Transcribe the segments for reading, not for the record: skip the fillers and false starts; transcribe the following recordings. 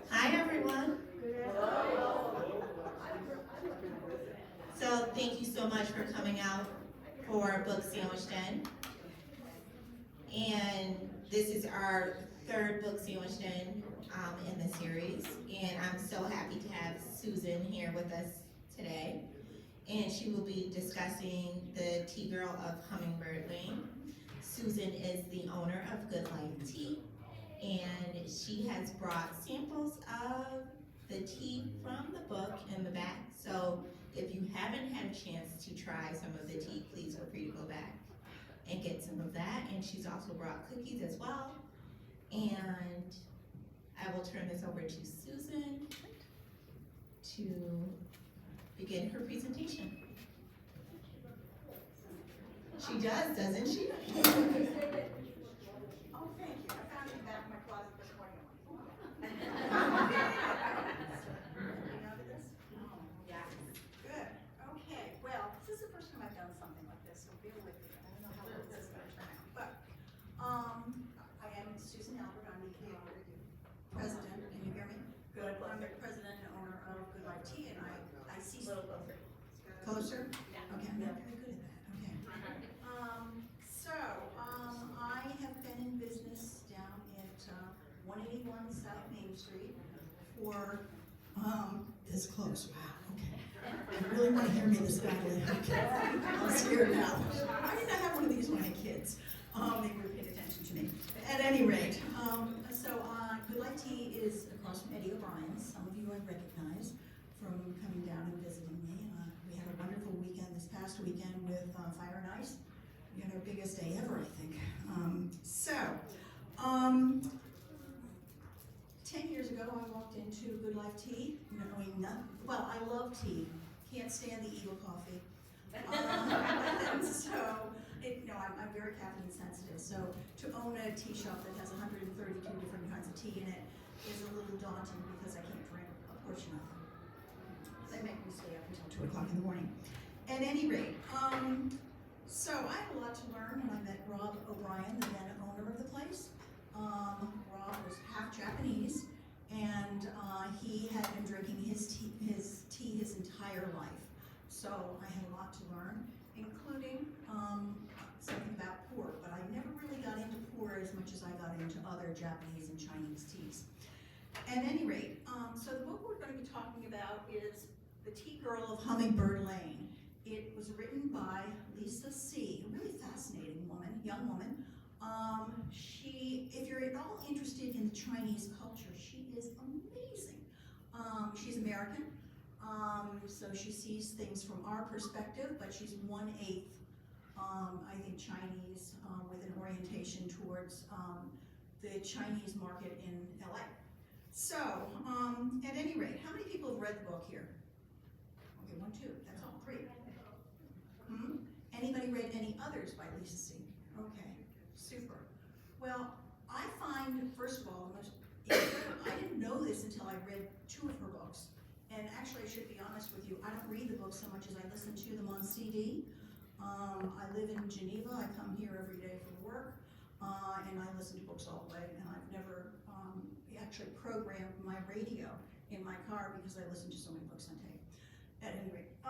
Hi, everyone. So thank you so much for coming out for Book Sandwich Den. And this is our third Book Sandwich Den in the series. And I'm so happy to have Susan here with us today. And she will be discussing the Tea Girl of Hummingbird Lane. Susan is the owner of Good Life Tea, and she has brought samples of the tea from the book in the back. So if you haven't had a chance to try some of the tea, please feel free to go back and get some of that. And she's also brought cookies as well. And I will turn this over to Susan to begin her presentation. She does, doesn't she? Oh, thank you. I found it back in my closet this morning. You know this? Yeah. Good. Okay. Well, this is the first time I've done something like this, so bear with me. I don't know how this is going to turn out, but I am Susan Albert. I'm the president. Can you hear me? Good. I'm the president and owner of Good Life Tea, and I see. A little closer. Closer? Yeah. Okay. I'm not very good at that. Okay. I have been in business down at 181 South Main Street for this close. Wow. Okay. You really want to hear me this badly? Okay. I'm scared now. I did not have one of these when I had kids. They were paying attention to me. At any rate, Good Life Tea is across from Eddie O'Brien's. Some of you I recognize from coming down and visiting me. We had a wonderful weekend this past weekend with Fire and Ice. We had our biggest day ever, I think. 10 years ago, I walked into Good Life Tea, knowing nothing. Well, I love tea. Can't stand the evil coffee. I'm very caffeine sensitive. So to own a tea shop that has 132 different kinds of tea in it is a little daunting because I can't drink a portion of them. They make me stay up until 2 o'clock in the morning. At any rate, so I had a lot to learn when I met Rob O'Brien, the then owner of the place. Rob was half Japanese, and he had been drinking his tea his entire life. So I had a lot to learn, including something about pour, but I never really got into pour as much as I got into other Japanese and Chinese teas. At any rate, so the book we're going to be talking about is The Tea Girl of Hummingbird Lane. It was written by Lisa C., a really fascinating woman, young woman. If you're at all interested in the Chinese culture, she is amazing. She's American, so she sees things from our perspective, but she's 1/8, I think, Chinese, with an orientation towards the Chinese market in LA. So, at any rate, how many people have read the book here? Okay, 1, 2, that's all, 3. Anybody read any others by Lisa C.? Okay, super. Well, I find, first of all, I didn't know this until I read 2 of her books. And actually, I should be honest with you, I don't read the books so much as I listen to them on CD. I live in Geneva. I come here every day for work, and I listen to books all the way. And I've never actually programmed my radio in my car because I listen to so many books on tape. At any rate, I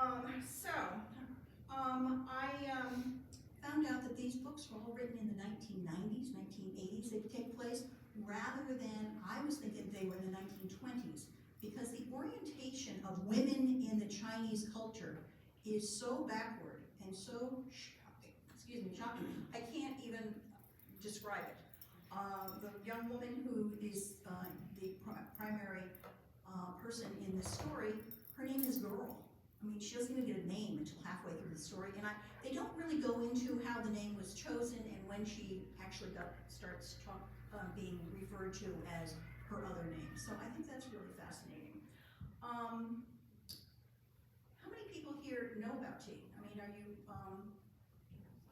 found out that these books were all written in the 1990s, 1980s. They take place rather than, I was thinking they were in the 1920s, because the orientation of women in the Chinese culture is so backward and so shocking. I can't even describe it. The young woman who is the primary person in this story, her name is Girl. I mean, she doesn't even get a name until halfway through the story, and they don't really go into how the name was chosen and when she actually starts being referred to as her other name. So I think that's really fascinating. How many people here know about tea? I mean, are you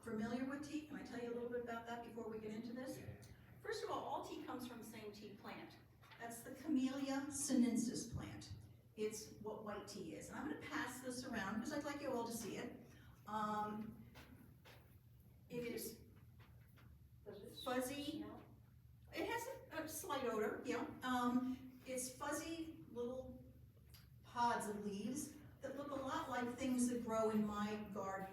familiar with tea? Can I tell you a little bit about that before we get into this? First of all tea comes from the same tea plant. That's the Camellia sinensis plant. It's what white tea is. And I'm going to pass this around because I'd like you all to see it. fuzzy, it has a slight odor, yeah. It's fuzzy little pods of leaves that look a lot like things that grow in my garden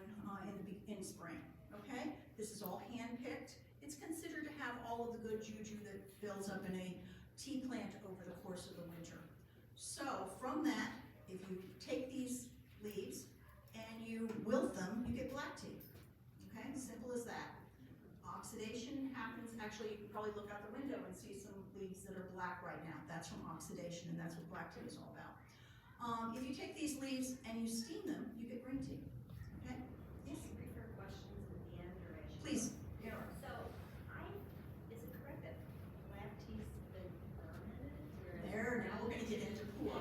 in spring, okay? This is all hand-picked. It's considered to have all of the good juju that builds up in a tea plant over the course of the winter. So from that, if you take these leaves and you wilt them, you get black tea, okay? Simple as that. Oxidation happens, actually you can probably look out the window and see some leaves that are black right now. That's from oxidation, and that's what black tea is all about. If you take these leaves and you steam them, you get green tea, okay? Yes? I prefer questions at the end, or I should. Please. So, is it correct that black tea's been fermented? There, now we're gonna get into pour.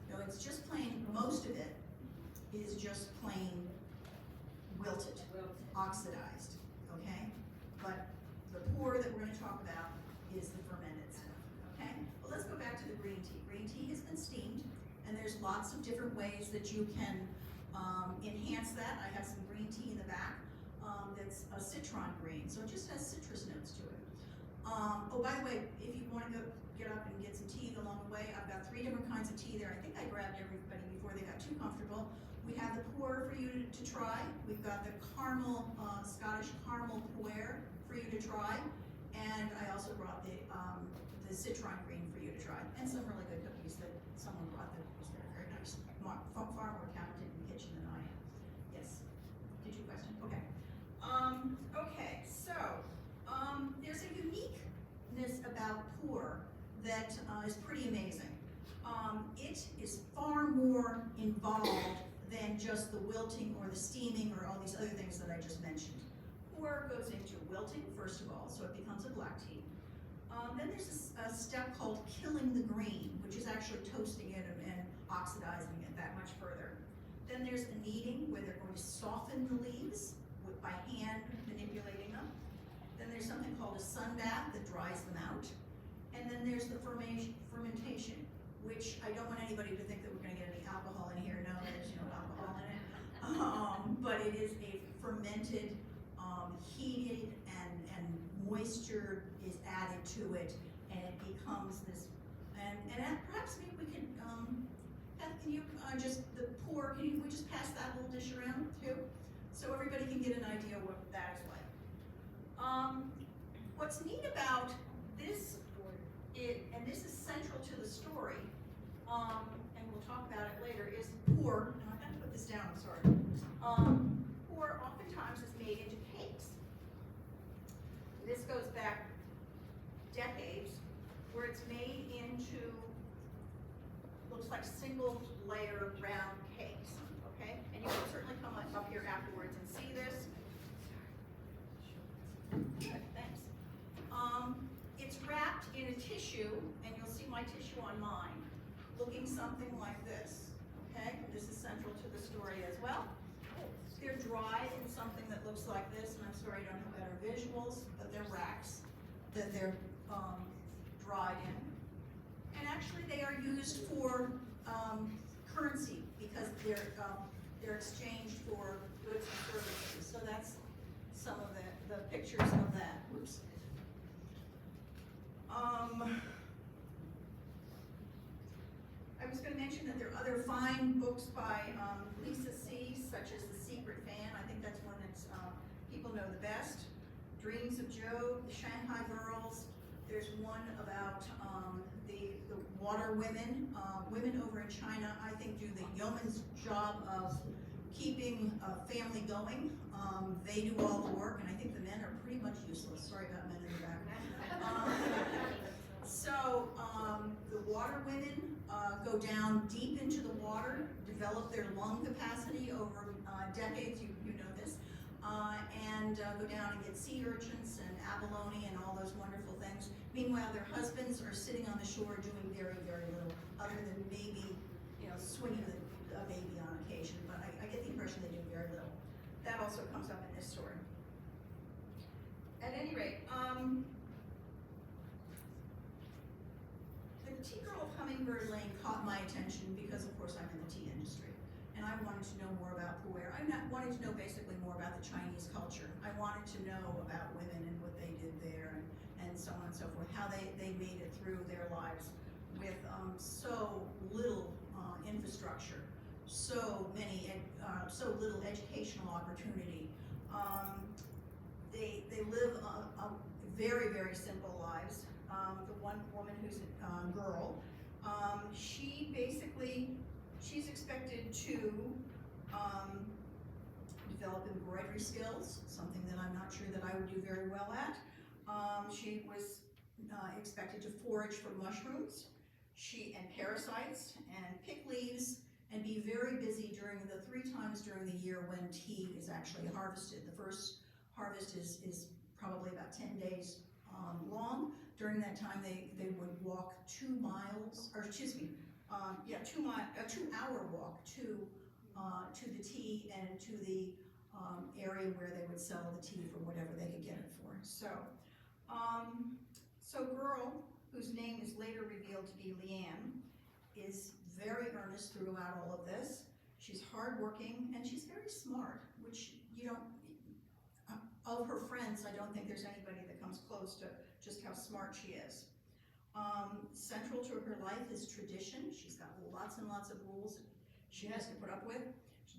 No, it's just plain, most of it is just plain wilted, oxidized, okay? But the pour that we're gonna talk about is the fermented stuff, okay? Well, let's go back to the green tea. Green tea has been steamed, and there's lots of different ways that you can enhance that. I have some green tea in the back that's a citron green, so it just has citrus notes to it. Oh, by the way, if you want to get up and get some tea along the way, I've got 3 different kinds of tea there. I think I grabbed everybody before they got too comfortable. We have the pour for you to try. We've got the caramel, Scottish caramel puer for you to try. And I also brought the citron green for you to try. And some really good cookies that someone brought that was very, very nice. Far more talented in the kitchen than I am. Yes? Did you question? Okay. Okay, so, there's a uniqueness about pour that is pretty amazing. It is far more involved than just the wilting or the steaming or all these other things that I just mentioned. Pour goes into wilting, first of all, so it becomes a black tea. Then there's a step called killing the green, which is actually toasting it and oxidizing it that much further. Then there's a kneading, where they're going to soften the leaves by hand manipulating them. Then there's something called a sun bath that dries them out. And then there's the fermentation, which I don't want anybody to think that we're going to get any alcohol in here. No, there's no alcohol in it. But it is a fermented, heated, and moisture is added to it, and it becomes this. And perhaps maybe we can, Beth, can you just the pour? Can we just pass that little dish around too, so everybody can get an idea what that is like. What's neat about this, and this is central to the story, and we'll talk about it later, is pour, and I have to put this down, I'm sorry. Pour oftentimes is made into cakes. This goes back decades, where it's made into, looks like single layer round cakes, okay? And you can certainly come up here afterwards and see this. Good, thanks. It's wrapped in a tissue, and you'll see my tissue on mine, looking something like this, okay? And this is central to the story as well. They're dried in something that looks like this, and I'm sorry I don't have better visuals, but they're racks that they're dried in. And actually they are used for currency, because they're exchanged for goods and services. So that's some of the pictures of that. Oops. I was going to mention that there are other fine books by Lisa C., such as The Secret Fan. I think that's one that's people know the best. Dreams of Job, The Shanghai Girls. There's one about the water women. Women over in China, I think, do the yeoman's job of keeping a family going. They do all the work, and I think the men are pretty much useless. Sorry about men in the back. So the water women go down deep into the water, develop their lung capacity over decades, you know this, and go down and get sea urchins and abalone and all those wonderful things. Meanwhile, their husbands are sitting on the shore doing very, very little, other than maybe, swinging a baby on occasion, but I get the impression they do very little. That also comes up in this story. At any rate, the Tea Girl of Hummingbird Lane caught my attention because, of course, I'm in the tea industry. And I wanted to know more about pu'er. Wanted to know basically more about the Chinese culture. I wanted to know about women and what they did there, and so on and so forth, how they made it through their lives with so little infrastructure, so little educational opportunity. They live a very, very simple lives. The one woman who's a girl, she's expected to develop embroidery skills, something that I'm not sure that I would do very well at. She was expected to forage for mushrooms and parasites and pick leaves and be very busy during the 3 times during the year when tea is actually harvested. The first harvest is probably about 10 days long. During that time, they would walk 2 miles, or excuse me, a 2-hour walk to the tea and to the area where they would sell the tea for whatever they could get it for. So girl, whose name is later revealed to be Leanne, is very earnest throughout all of this. She's hardworking and she's very smart, which you don't, of her friends, I don't think there's anybody that comes close to just how smart she is. Central to her life is tradition. She's got lots and lots of rules she has to put up with.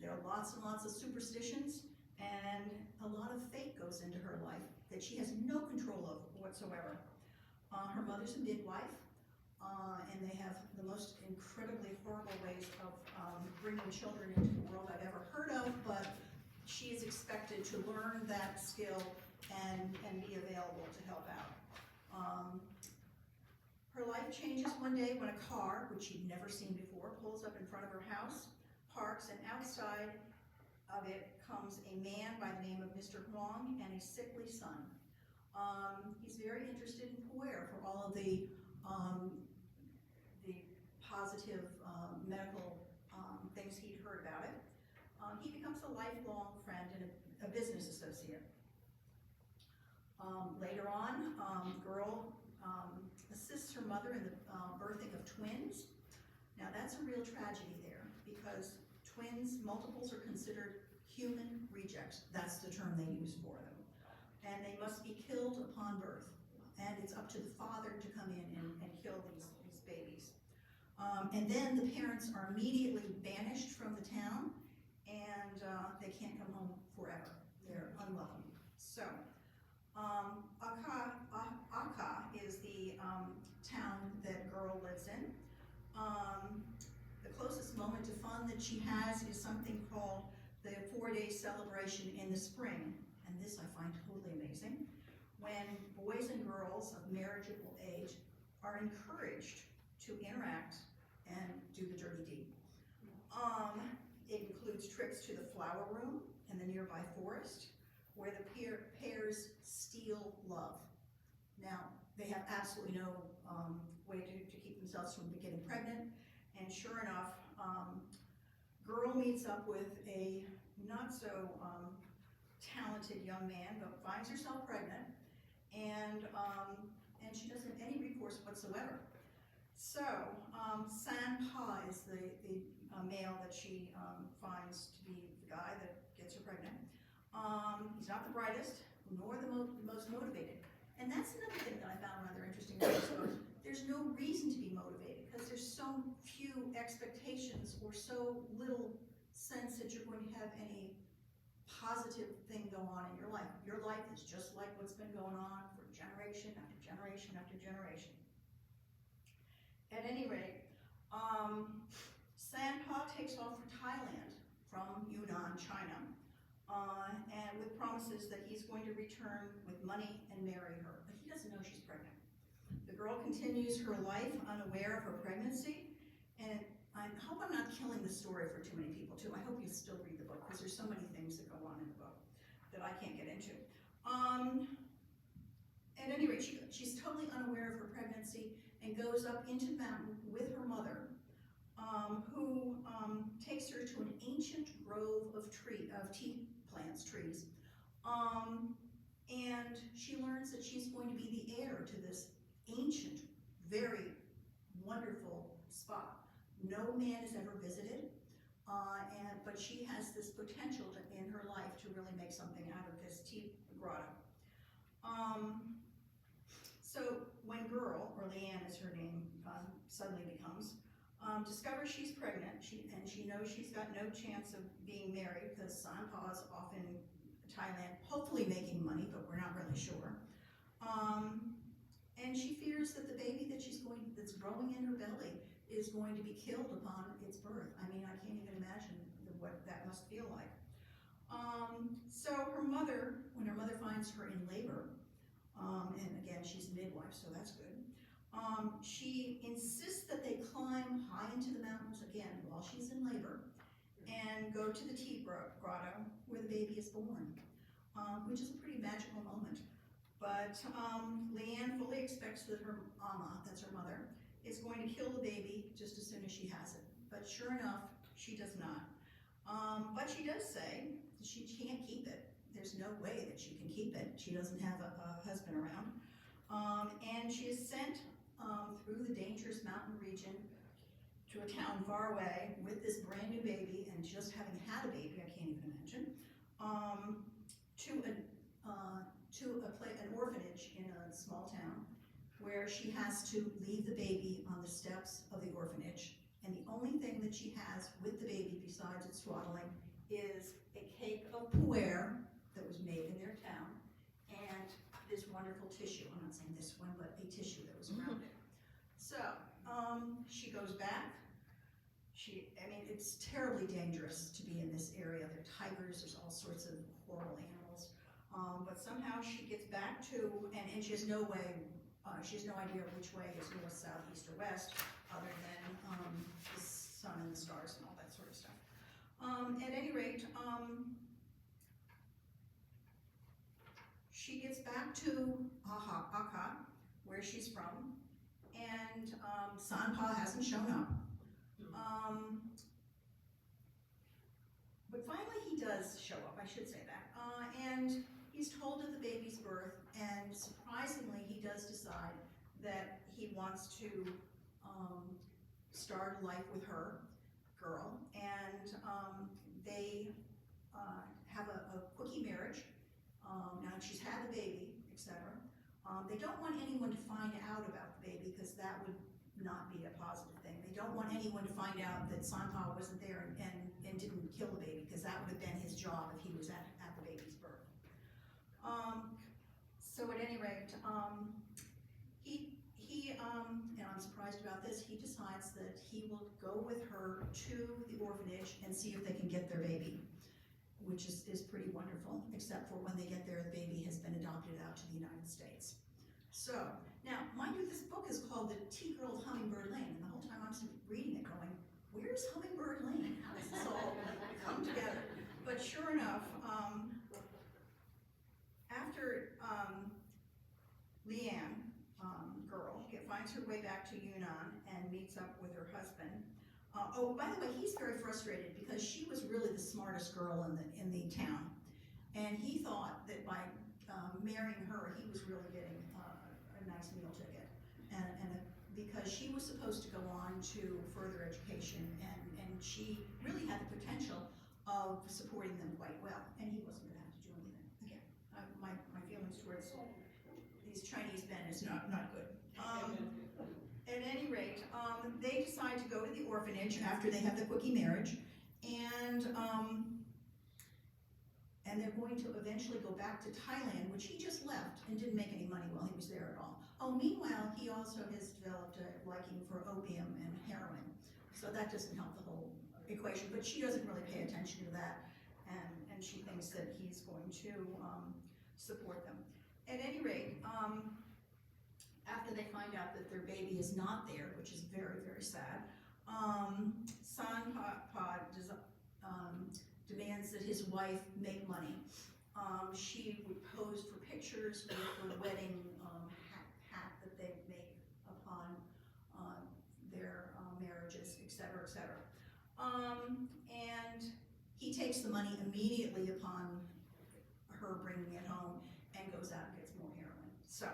There are lots and lots of superstitions, and a lot of fate goes into her life that she has no control of whatsoever. Her mother's a midwife, and they have the most incredibly horrible ways of bringing children into the world I've ever heard of, but she is expected to learn that skill and be available to help out. Her life changes one day when a car, which she'd never seen before, pulls up in front of her house, parks, and outside of it comes a man by the name of Mr. Huang and a sickly son. He's very interested in pu'er for all of the positive medical things he'd heard about it. He becomes a lifelong friend and a business associate. Later on, girl assists her mother in the birthing of twins. Now that's a real tragedy there, because twins, multiples, are considered human rejects. That's the term they use for them. And they must be killed upon birth. And it's up to the father to come in and kill these babies. And then the parents are immediately banished from the town, and they can't come home forever. They're unwelcome. So, Aka is the town that girl lives in. The closest moment to fun that she has is something called the 4-day celebration in the spring. And this I find totally amazing. When boys and girls of marriageable age are encouraged to interact and do the dirty deed. It includes trips to the flower room in the nearby forest, where the pairs steal love. Now, they have absolutely no way to keep themselves from getting pregnant, and sure enough, girl meets up with a not so talented young man, but finds herself pregnant, and she doesn't have any recourse whatsoever. So, San Pa is the male that she finds to be the guy that gets her pregnant. He's not the brightest, nor the most motivated. And that's another thing that I found rather interesting about this book. There's no reason to be motivated, because there's so few expectations or so little sense that you're going to have any positive thing go on in your life. Your life is just like what's been going on for generation after generation after generation. At any rate, San Pa takes off for Thailand from Yunnan, China, and with promises that he's going to return with money and marry her. But he doesn't know she's pregnant. The girl continues her life unaware of her pregnancy, and I hope I'm not killing the story for too many people too. I hope you still read the book, because there's so many things that go on in the book that I can't get into. At any rate, she's totally unaware of her pregnancy and goes up into the mountain with her mother, who takes her to an ancient grove of tea plants, trees. And she learns that she's going to be the heir to this ancient, very wonderful spot. No man has ever visited. but she has this potential in her life to really make something out of this tea grotto. So when girl, or Leanne is her name, suddenly becomes, discovers she's pregnant, and she knows she's got no chance of being married because Sanpa's off in Thailand, hopefully making money, but we're not really sure. And she fears that the baby that's growing in her belly is going to be killed upon its birth. I mean, I can't even imagine what that must feel like. So when her mother finds her in labor, and again, she's a midwife, so that's good. She insists that they climb high into the mountains again while she's in labor and go to the tea grotto where the baby is born, which is a pretty magical moment. But Leanne fully expects that her mama, that's her mother, is going to kill the baby just as soon as she has it. But sure enough, she does not. But she does say that she can't keep it. There's no way that she can keep it. She doesn't have a husband around. And she is sent through the dangerous mountain region to a town far away with this brand new baby, and just having had a baby, I can't even imagine, to an orphanage in a small town where she has to leave the baby on the steps of the orphanage. And the only thing that she has with the baby besides its swaddling is a cake of pu'er that was made in their town, and this wonderful tissue. I'm not saying this one, but a tissue that was around it. So she goes back. It's terribly dangerous to be in this area. There are tigers, there's all sorts of horrible animals. But somehow she gets back to, and she has no idea which way is north, south, east, or west, other than the sun and the stars and all that sort of stuff. At any rate, she gets back to Aka, where she's from, and Sanpa hasn't shown up. But finally he does show up, I should say that. And he's told of the baby's birth, and surprisingly he does decide that he wants to start a life with her, girl, and they have a quickie marriage. Now she's had the baby, etc. They don't want anyone to find out about the baby because that would not be a positive thing. They don't want anyone to find out that Sanpa wasn't there and didn't kill the baby, because that would have been his job if he was at the baby's birth. So at any rate, and I'm surprised about this, he decides that he will go with her to the orphanage and see if they can get their baby, which is pretty wonderful, except for when they get there, the baby has been adopted out to the United States. So, now, mind you, this book is called The Tea Girl of Hummingbird Lane, and the whole time I'm reading it going, where's Hummingbird Lane? How does this all come together? But sure enough, after Leanne, girl, finds her way back to Yunnan and meets up with her husband. Oh, by the way, he's very frustrated because she was really the smartest girl in the town, and he thought that by marrying her, he was really getting a nice meal ticket, and because she was supposed to go on to further education, and she really had the potential of supporting them quite well, and he wasn't going to have to do anything. Again, my feelings towards these Chinese men is not good. At any rate, they decide to go to the orphanage after they have the quickie marriage, and they're going to eventually go back to Thailand, which he just left and didn't make any money while he was there at all. Oh, meanwhile, he also has developed a liking for opium and heroin, so that doesn't help the whole equation, but she doesn't really pay attention to that, and she thinks that he's going to support them. At any rate, after they find out that their baby is not there, which is very, very sad, Sanpa demands that his wife make money. She would pose for pictures with her wedding hat that they make upon their marriages, etc., etc. And he takes the money immediately upon her bringing it home and goes out and gets more heroin. So,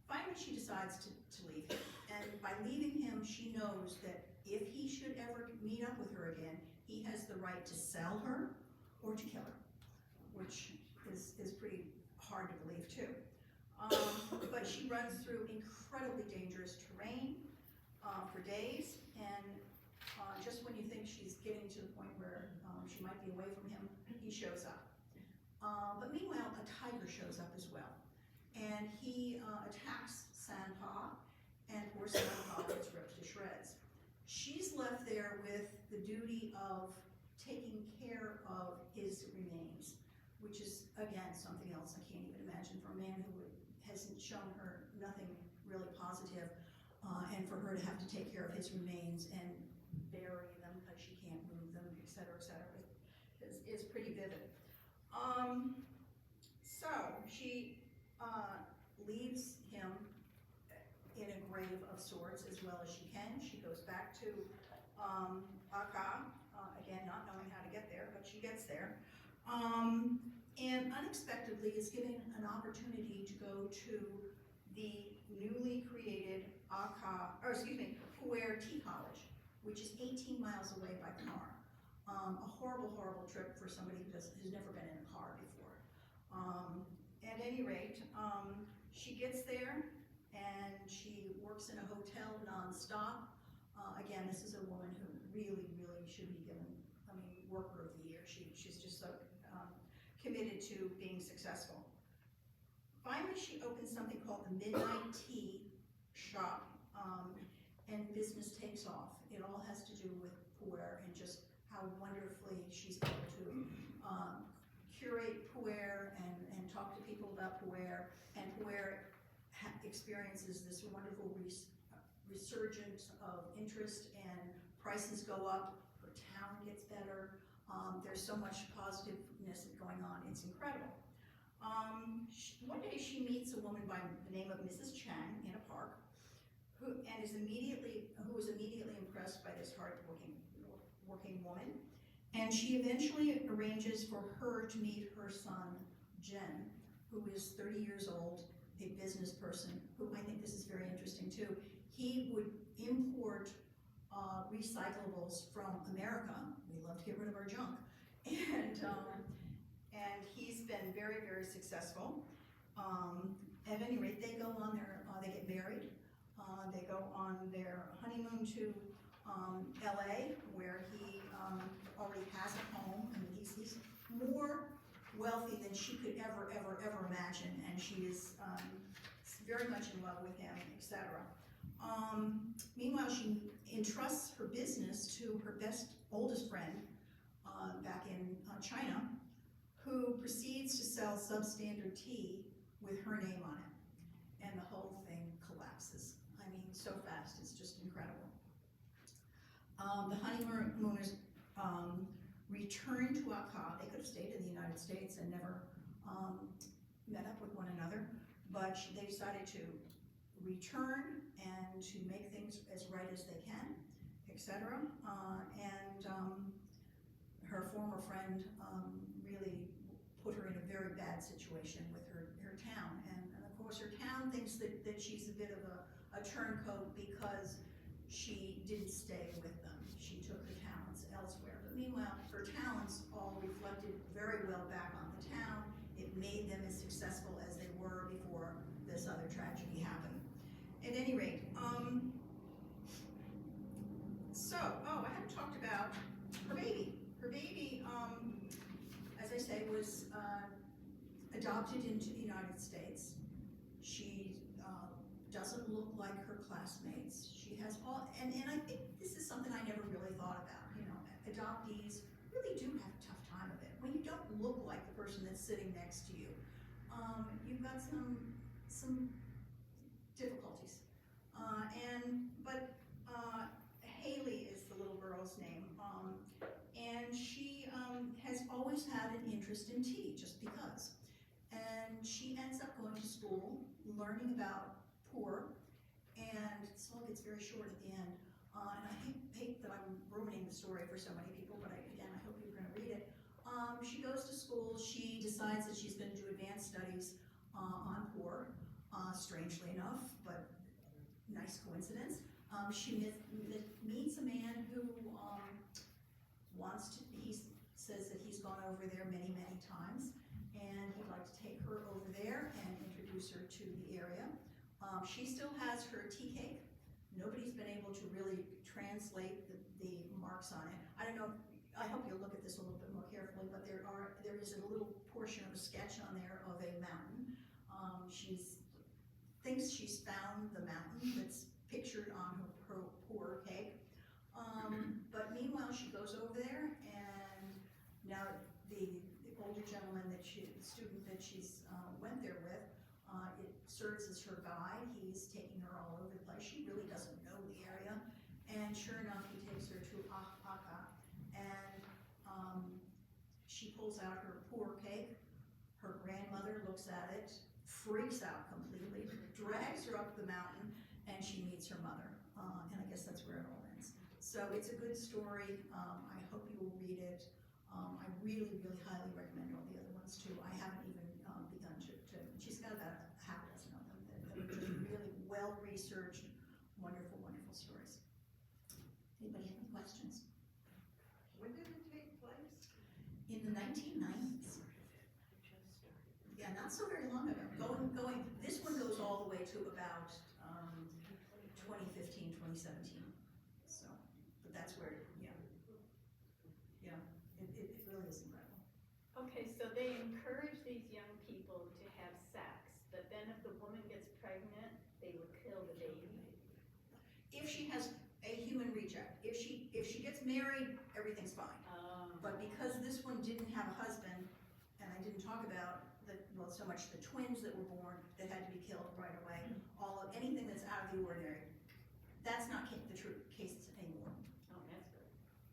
finally she decides to leave him. And by leaving him, she knows that if he should ever meet up with her again, he has the right to sell her or to kill her, which is pretty hard to believe too. But she runs through incredibly dangerous terrain for days, and just when you think she's getting to the point where she might be away from him, he shows up. But meanwhile, a tiger shows up as well, and he attacks Sanpa, and poor Sanpa gets ripped to shreds. She's left there with the duty of taking care of his remains, which is, again, something else I can't even imagine for a man who hasn't shown her nothing really positive, and for her to have to take care of his remains and bury them because she can't move them, et cetera, is pretty vivid. So she leaves him in a grave of sorts as well as she can. She goes back to Akka, again, not knowing how to get there, but she gets there. And unexpectedly is given an opportunity to go to the newly created Puer Tea College, which is 18 miles away by car. A horrible, horrible trip for somebody who's never been in a car before. At any rate, she gets there and she works in a hotel nonstop. Again, this is a woman who really, really should be given, worker of the year. She's just so committed to being successful. Finally, she opens something called the Midnight Tea Shop, and business takes off. It all has to do with Puer and just how wonderfully she's able to curate Puer and talk to people about Puer, and Puer experiences this wonderful resurgence of interest, and prices go up, her town gets better, there's so much positiveness going on, it's incredible. One day she meets a woman by the name of Mrs. Chang in a park, who was immediately impressed by this hard-working woman, and she eventually arranges for her to meet her son, Jen, who is 30 years old, a business person, who I think this is very interesting too. He would import recyclables from America. We love to get rid of our junk. And he's been very, very successful. At any rate, they go on they get married. They go on their honeymoon to LA, where he already has a home. He's more wealthy than she could ever imagine, and she is very much in love with him, etc. Meanwhile, she entrusts her business to her oldest friend back in China, who proceeds to sell substandard tea with her name on it, and the whole thing collapses. So fast, it's just incredible. The honeymooners return to Akka. They could have stayed in the United States and never met up with one another, but they decided to return and to make things as right as they can, etc. Her former friend really put her in a very bad situation with her town, and of course her town thinks that she's a bit of a turncoat because she didn't stay with them. She took her talents elsewhere. But meanwhile, her talents all reflected very well back on the town. It made them as successful as they were before this other tragedy happened. At any rate, I haven't talked about her baby. Her baby, as I say, was adopted into the United States. She doesn't look like her classmates. She has and I think this is something I never really thought about. Adoptees really do have a tough time of it. When you don't look like the person that's sitting next to you, you've got some difficulties. But Haley is the little girl's name, and she has always had an interest in tea, just because. And she ends up going to school, learning about Puer, and this all gets very short at the end. And I hate that I'm ruining the story for so many people, but again, I hope you're going to read it. She goes to school. She decides that she's going to do advanced studies on Puer, strangely enough, but nice coincidence. She meets a man who, he says that he's gone over there many, many times, and he'd like to take her over there and introduce her to the area. She still has her tea cake. Nobody's been able to really translate the marks on it. I don't know, I hope you'll look at this a little bit more carefully, but there is a little portion of a sketch on there of a mountain. Thinks she's found the mountain that's pictured on her pour cake. But meanwhile, she goes over there, and now the older gentleman the student that she's went there with, it serves as her guide. He's taking her all over the place. She really doesn't know the area, and sure enough, he takes her to Aka, and she pulls out her pour cake. Her grandmother looks at it, freaks out completely, drags her up the mountain, and she meets her mother. And I guess that's where it all ends. So it's a good story. I hope you will read it. I really, really highly recommend all the other ones too. I haven't even begun to, she's got about half a dozen of them that are just really well-researched, wonderful, wonderful stories. Anybody have any questions? When did it take place? In the 1990s. Yeah, not so very long ago. This one goes all the way to about 2015, 2017. So, but that's where, yeah, it really is incredible. Okay, so they encourage these young people to have sex, but then if the woman gets pregnant, they would kill the baby. If she has a human reject, if she gets married, everything's fine. But because this one didn't have a husband, and I didn't talk about so much the twins that were born that had to be killed right away, anything that's out of the ordinary, that's not the true case anymore. Oh, that's good.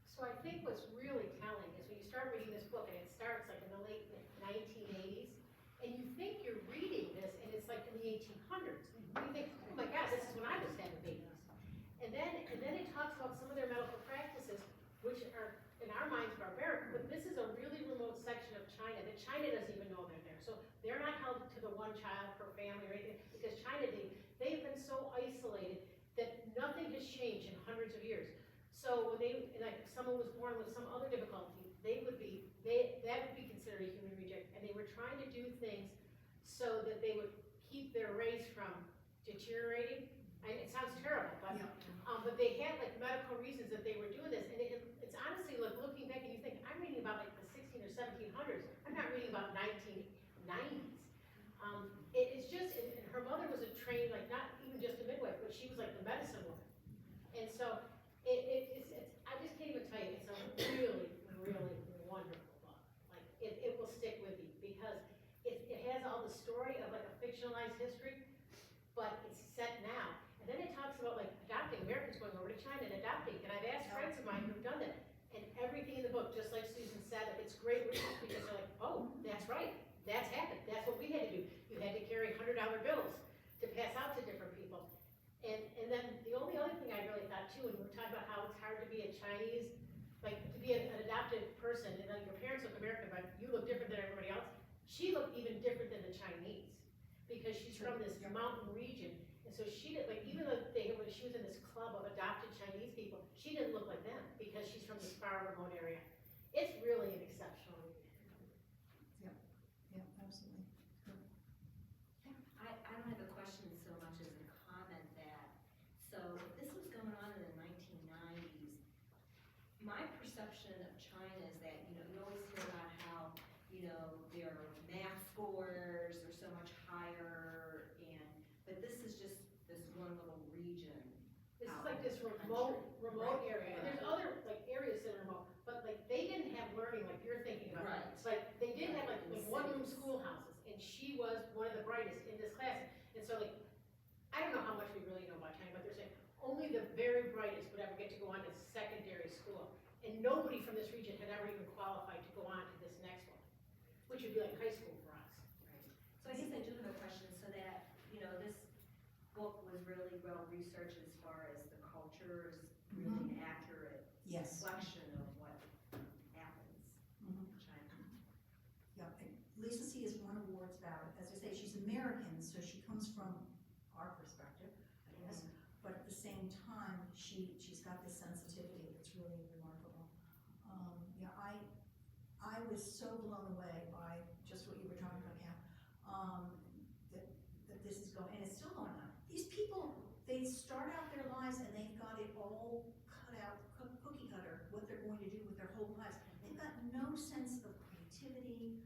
So I think what's really telling is when you start reading this book, and it starts like in the late 1980s, and you think you're reading this, and it's like in the 1800s. You think, oh my God, this is when I was having babies. And then it talks about some of their medical practices, which are, in our minds, barbaric, but this is a really remote section of China that China doesn't even know they're there. So they're not held to the one child per family or anything, because China, they've been so isolated that nothing has changed in hundreds of years. So when if someone was born with some other difficulty, that would be considered a human reject, and they were trying to do things so that they would keep their race from deteriorating. And it sounds terrible, but Yeah. But they had like medical reasons that they were doing this, and it's honestly like looking back and you think, I'm reading about like the 16 or 1700s. I'm not reading about 1990s. It's just, and her mother was trained, like not even just a midwife, but she was like the medicine woman. And so it's I just can't even tell you, it's a really, really wonderful book. Like it will stick with you because it has all the story of like a fictionalized history, but it's set now. And then it talks about like adopting, Americans going over to China and adopting. And I've asked friends of mine who've done that. And everything in the book, just like Susan said, it's great research because they're like, oh, that's right. That's happened. That's what we had to do. You had to carry $100 bills to pass out to different people. And then the only other thing I really thought too, when we were talking about how it's hard to be a Chinese, like to be an adopted person, and like your parents look American, but you look different than everybody else. She looked even different than the Chinese because she's from this mountain region. And so she did, like, even though when she was in this club of adopted Chinese people, she didn't look like them because she's from this far remote area. It's really an exceptional read. Yeah, absolutely. I don't have a question so much as a comment that, so if this was going on in the 1990s, my perception of China is that, you always hear about how, their math scores are so much higher, but this is just this one little region. This is like this remote area, and there's other like areas that are remote, but like they didn't have learning like you're thinking about. Right. It's like they did have like one-room schoolhouses, and she was one of the brightest in this class. And so like, I don't know how much we really know about China, but they're saying only the very brightest would ever get to go on to secondary school, and nobody from this region had ever even qualified to go on to this next one, which would be like high school for us. Right. So I guess I do have a question, so that, this book was really well researched as far as the culture is really an accurate Yes. reflection of what happens Mhm. in China. Yeah, and Lisa C has won awards about it. As I say, she's American, so she comes from our perspective, I guess. But at the same time, was so blown away by just what you were talking about, Cam, that this is going, and it's still going on. These people, they start out their lives and they've got it all cut out, cookie cutter, what they're going to do with their whole lives. They've got no sense of creativity,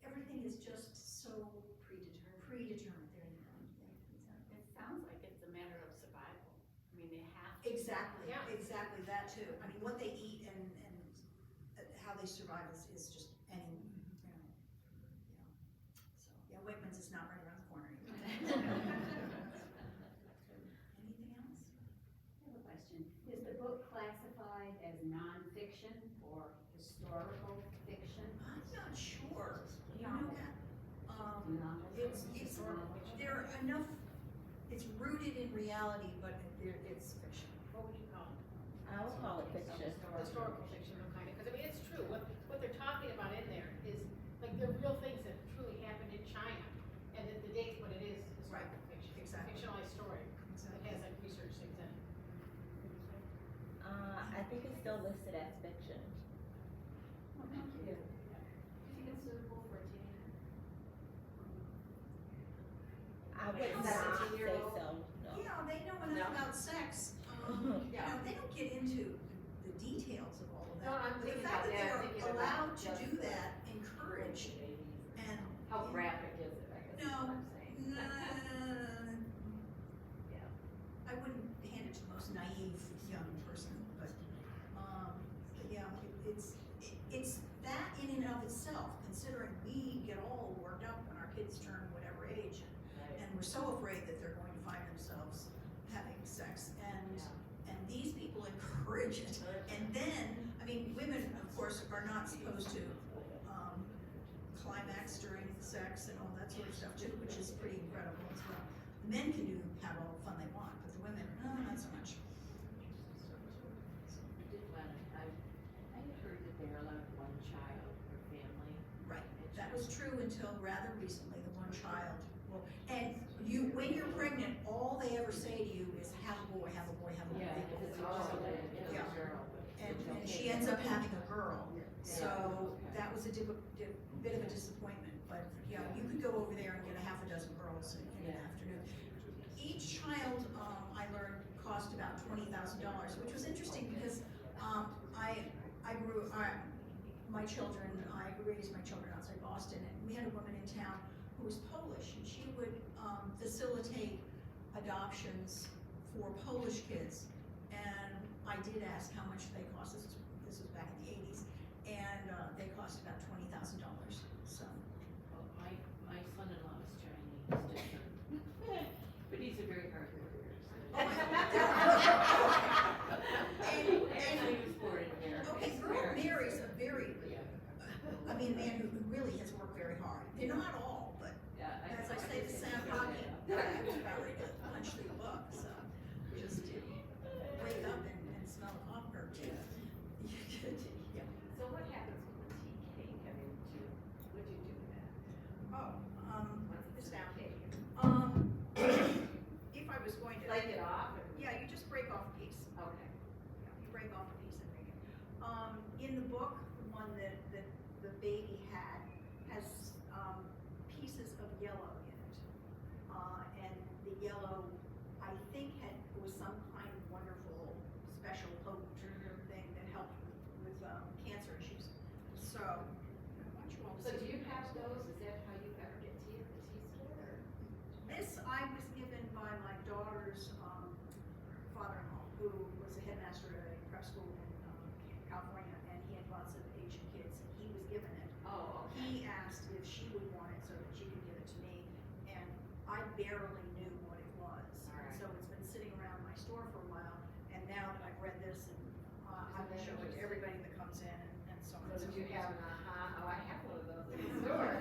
everything is just so predetermined. There you go. Yeah, exactly. It sounds like it's a matter of survival. I mean, they have to. Exactly, Yeah. exactly, that too. I mean, what they eat and how they survive is just any, you know, yeah. So, yeah, Wegmans is not right around the corner. Anything else? I have a question. Is the book classified as nonfiction or historical fiction? I'm not sure. You know that? It's, there are enough, it's rooted in reality, but it's fiction. What would you call it? I would call it fiction. Historical fiction, kind of, because I mean, it's true, what they're talking about in there is, like, they're real things that truly happened in China, and that the dates, what it is historical fiction. Exactly. Fictionalized story, that has like research things in it. I think it's still listed as fiction. Oh, thank you. Do you think it's suitable for a teenager? I would not say so, no. You know, they know enough about sex. You know, they don't get into the details of all of that. No, I'm But the thinking fact about that that, they're thinking about allowed to just do the- that, encouraged, and. How graphic is it, I guess is No, what I'm saying. I wouldn't hand it to the most naive young person, but yeah, it's that in and of itself, considering we get all worked up when our kids turn whatever age, and we're so afraid that they're going to find themselves having sex, and these people encourage it. And then, I mean, women, of course, are not supposed to climax during sex and all that sort of stuff too, which is pretty incredible as well. The men can have all the fun they want, but the women, no, not so much. I had heard that they're allowed one child per family. Right, that was true until rather recently, the one child. Well, and you, when you're pregnant, all they ever say to you is, have a boy, have a boy, have a boy. If it's also a Yeah. girl. And she ends up having a girl, so that was a bit of a disappointment, but yeah, you could go over there and get a half a dozen girls in an afternoon. Each child, I learned, cost about $20,000, which was interesting because I raised my children outside Boston, and we had a woman in town who was Polish, and she would facilitate adoptions for Polish kids. And I did ask how much they cost. This was back in the 80s, and they cost about $20,000. So. Well, my son-in-law is Chinese, but he's a very hard worker. And Actually, he was born in America. okay, girl marries a very, I mean, a man who really has worked very hard. They're not all, but as I say, the Sam Hockey, I was about ready to punch through the book, so just wake up and smell the popcorn too. Yeah. So what happens with the tea cake? I mean, what do you do with that? It's down. If I was going to. Flake it off? Yeah, you just break off a piece. Okay. Yeah, you break off a piece and make it. In the book, the one that the baby had has pieces of yellow in it. And the yellow, I think, was some kind of wonderful special potent thing that helped with cancer issues. So, why don't you all So do see- you have those? Is that how you ever get tea at the tea store? This I was given by my daughter's father-in-law, who was a headmaster at a prep school in California, and he had lots of Asian kids, and he was given it. Oh, okay. He asked if she would want it so that she could give it to me, and I barely knew what it was. All right. So it's been sitting around my store for a while, and now that I've read this, and I will show it to everybody that comes in, and so on. So did you have an aha? Oh, I have one of those in the store.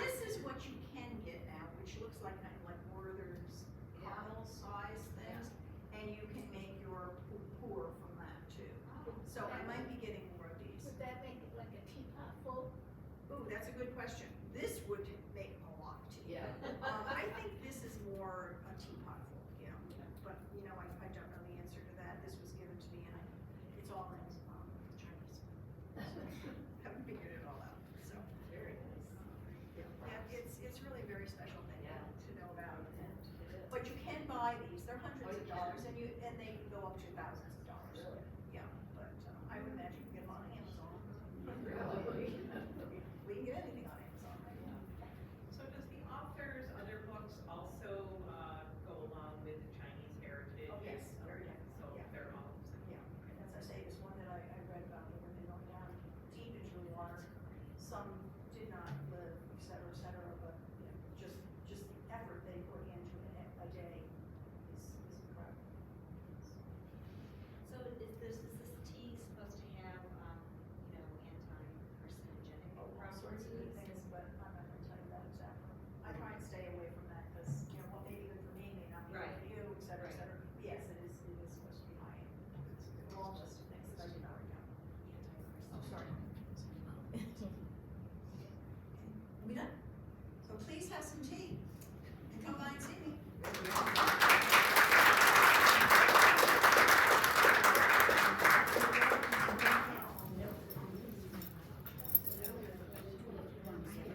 This is what you can get now, which looks like kind of like Werther's caramel size things, and you can make your pour from that too. So I might be getting more of these. Would that make it like a teapot full? Ooh, that's a good question. This would